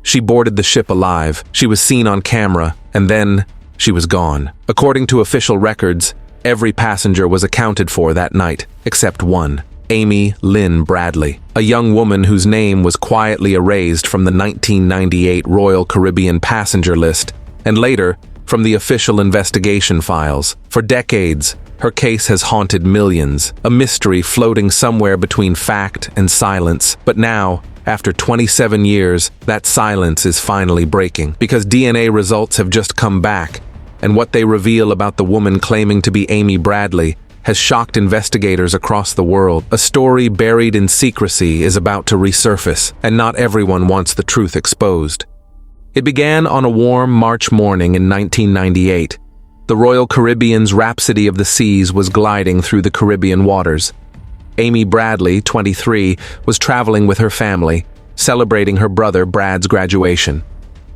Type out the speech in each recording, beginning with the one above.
She boarded the ship alive. She was seen on camera, and then she was gone. According to official records, every passenger was accounted for that night, except one. Amy Lynn Bradley, a young woman whose name was quietly erased from the 1998 Royal Caribbean passenger list, and later from the official investigation files. For decades, her case has haunted millions, a mystery floating somewhere between fact and silence. But now, after 27 years, that silence is finally breaking, because DNA results have just come back, and what they reveal about the woman claiming to be Amy Bradley has shocked investigators across the world. A story buried in secrecy is about to resurface, and not everyone wants the truth exposed. It began on a warm March morning in 1998. The Royal Caribbean's Rhapsody of the Seas was gliding through the Caribbean waters. Amy Bradley, 23, was traveling with her family, celebrating her brother Brad's graduation.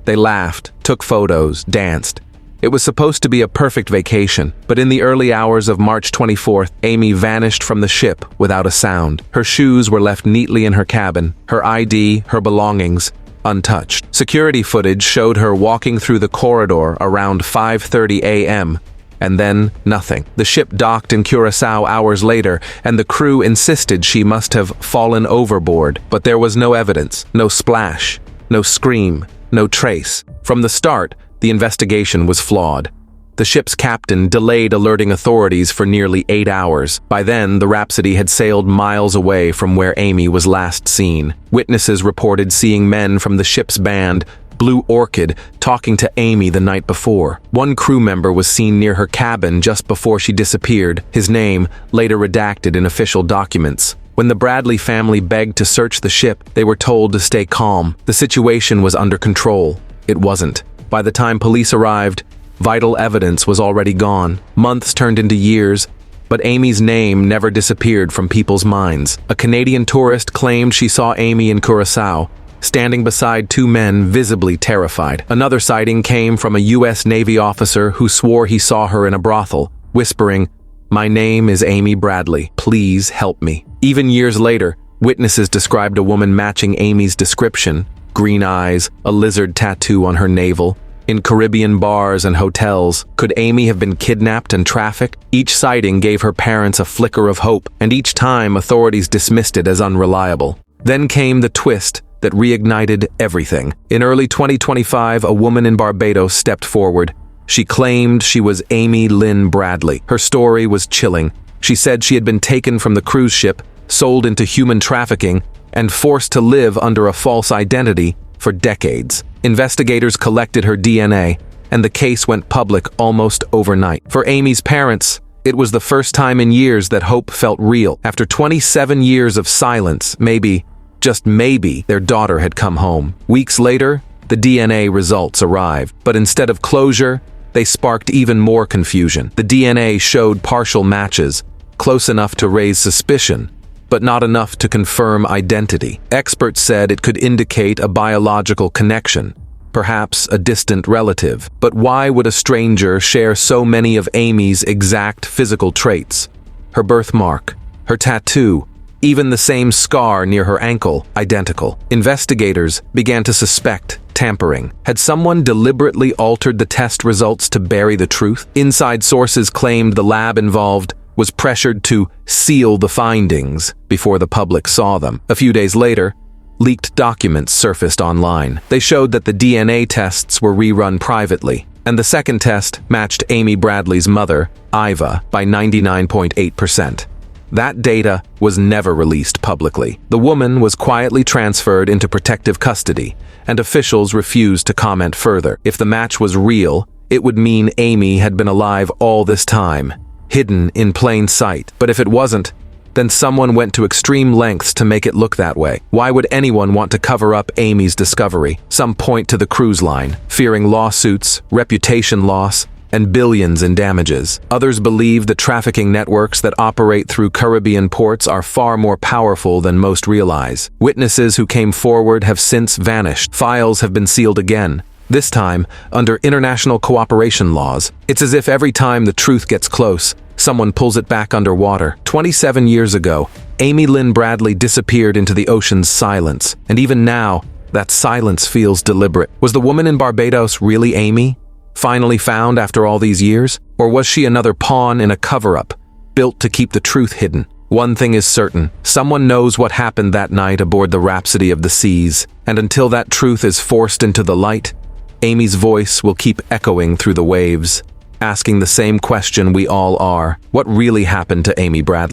They laughed, took photos, danced. It was supposed to be a perfect vacation, but in the early hours of March 24th, Amy vanished from the ship without a sound. Her shoes were left neatly in her cabin, her ID, her belongings, untouched. Security footage showed her walking through the corridor around 5:30 a.m., and then nothing. The ship docked in Curaçao hours later, and the crew insisted she must have fallen overboard, but there was no evidence, no splash, no scream, no trace. From the start, the investigation was flawed. The ship's captain delayed alerting authorities for nearly 8 hours. By then, the Rhapsody had sailed miles away from where Amy was last seen. Witnesses reported seeing men from the ship's band, Blue Orchid, talking to Amy the night before. One crew member was seen near her cabin just before she disappeared, his name later redacted in official documents. When the Bradley family begged to search the ship, they were told to stay calm. The situation was under control. It wasn't. By the time police arrived, vital evidence was already gone. Months turned into years, but Amy's name never disappeared from people's minds. A Canadian tourist claimed she saw Amy in Curaçao, standing beside two men visibly terrified. Another sighting came from a U.S. Navy officer who swore he saw her in a brothel, whispering, "My name is Amy Bradley. Please help me." Even years later, witnesses described a woman matching Amy's description: green eyes, a lizard tattoo on her navel. In Caribbean bars and hotels, could Amy have been kidnapped and trafficked? Each sighting gave her parents a flicker of hope, and each time authorities dismissed it as unreliable. Then came the twist that reignited everything. In early 2025, a woman in Barbados stepped forward. She claimed she was Amy Lynn Bradley. Her story was chilling. She said she had been taken from the cruise ship, sold into human trafficking, and forced to live under a false identity for decades. Investigators collected her DNA, and the case went public almost overnight. For Amy's parents, it was the first time in years that hope felt real. After 27 years of silence, maybe, just maybe, their daughter had come home. Weeks later, the DNA results arrived, but instead of closure, they sparked even more confusion. The DNA showed partial matches, close enough to raise suspicion, but not enough to confirm identity. Experts said it could indicate a biological connection, perhaps a distant relative. But why would a stranger share so many of Amy's exact physical traits? Her birthmark, her tattoo, even the same scar near her ankle, identical. Investigators began to suspect tampering. Had someone deliberately altered the test results to bury the truth? Inside sources claimed the lab involved was pressured to seal the findings before the public saw them. A few days later, leaked documents surfaced online. They showed that the DNA tests were rerun privately, and the second test matched Amy Bradley's mother, Iva, by 99.8%. That data was never released publicly. The woman was quietly transferred into protective custody, and officials refused to comment further. If the match was real, it would mean Amy had been alive all this time, hidden in plain sight. But if it wasn't, then someone went to extreme lengths to make it look that way. Why would anyone want to cover up Amy's discovery? Some point to the cruise line, fearing lawsuits, reputation loss, and billions in damages. Others believe the trafficking networks that operate through Caribbean ports are far more powerful than most realize. Witnesses who came forward have since vanished. Files have been sealed again, this time under international cooperation laws. It's as if every time the truth gets close, someone pulls it back underwater. 27 years ago, Amy Lynn Bradley disappeared into the ocean's silence, and even now, That silence feels deliberate. Was the woman in Barbados really Amy? Finally found after all these years? Or was she another pawn in a cover-up, built to keep the truth hidden? One thing is certain, someone knows what happened that night aboard the Rhapsody of the Seas, and until that truth is forced into the light, Amy's voice will keep echoing through the waves, asking the same question we all are: what really happened to Amy Bradley?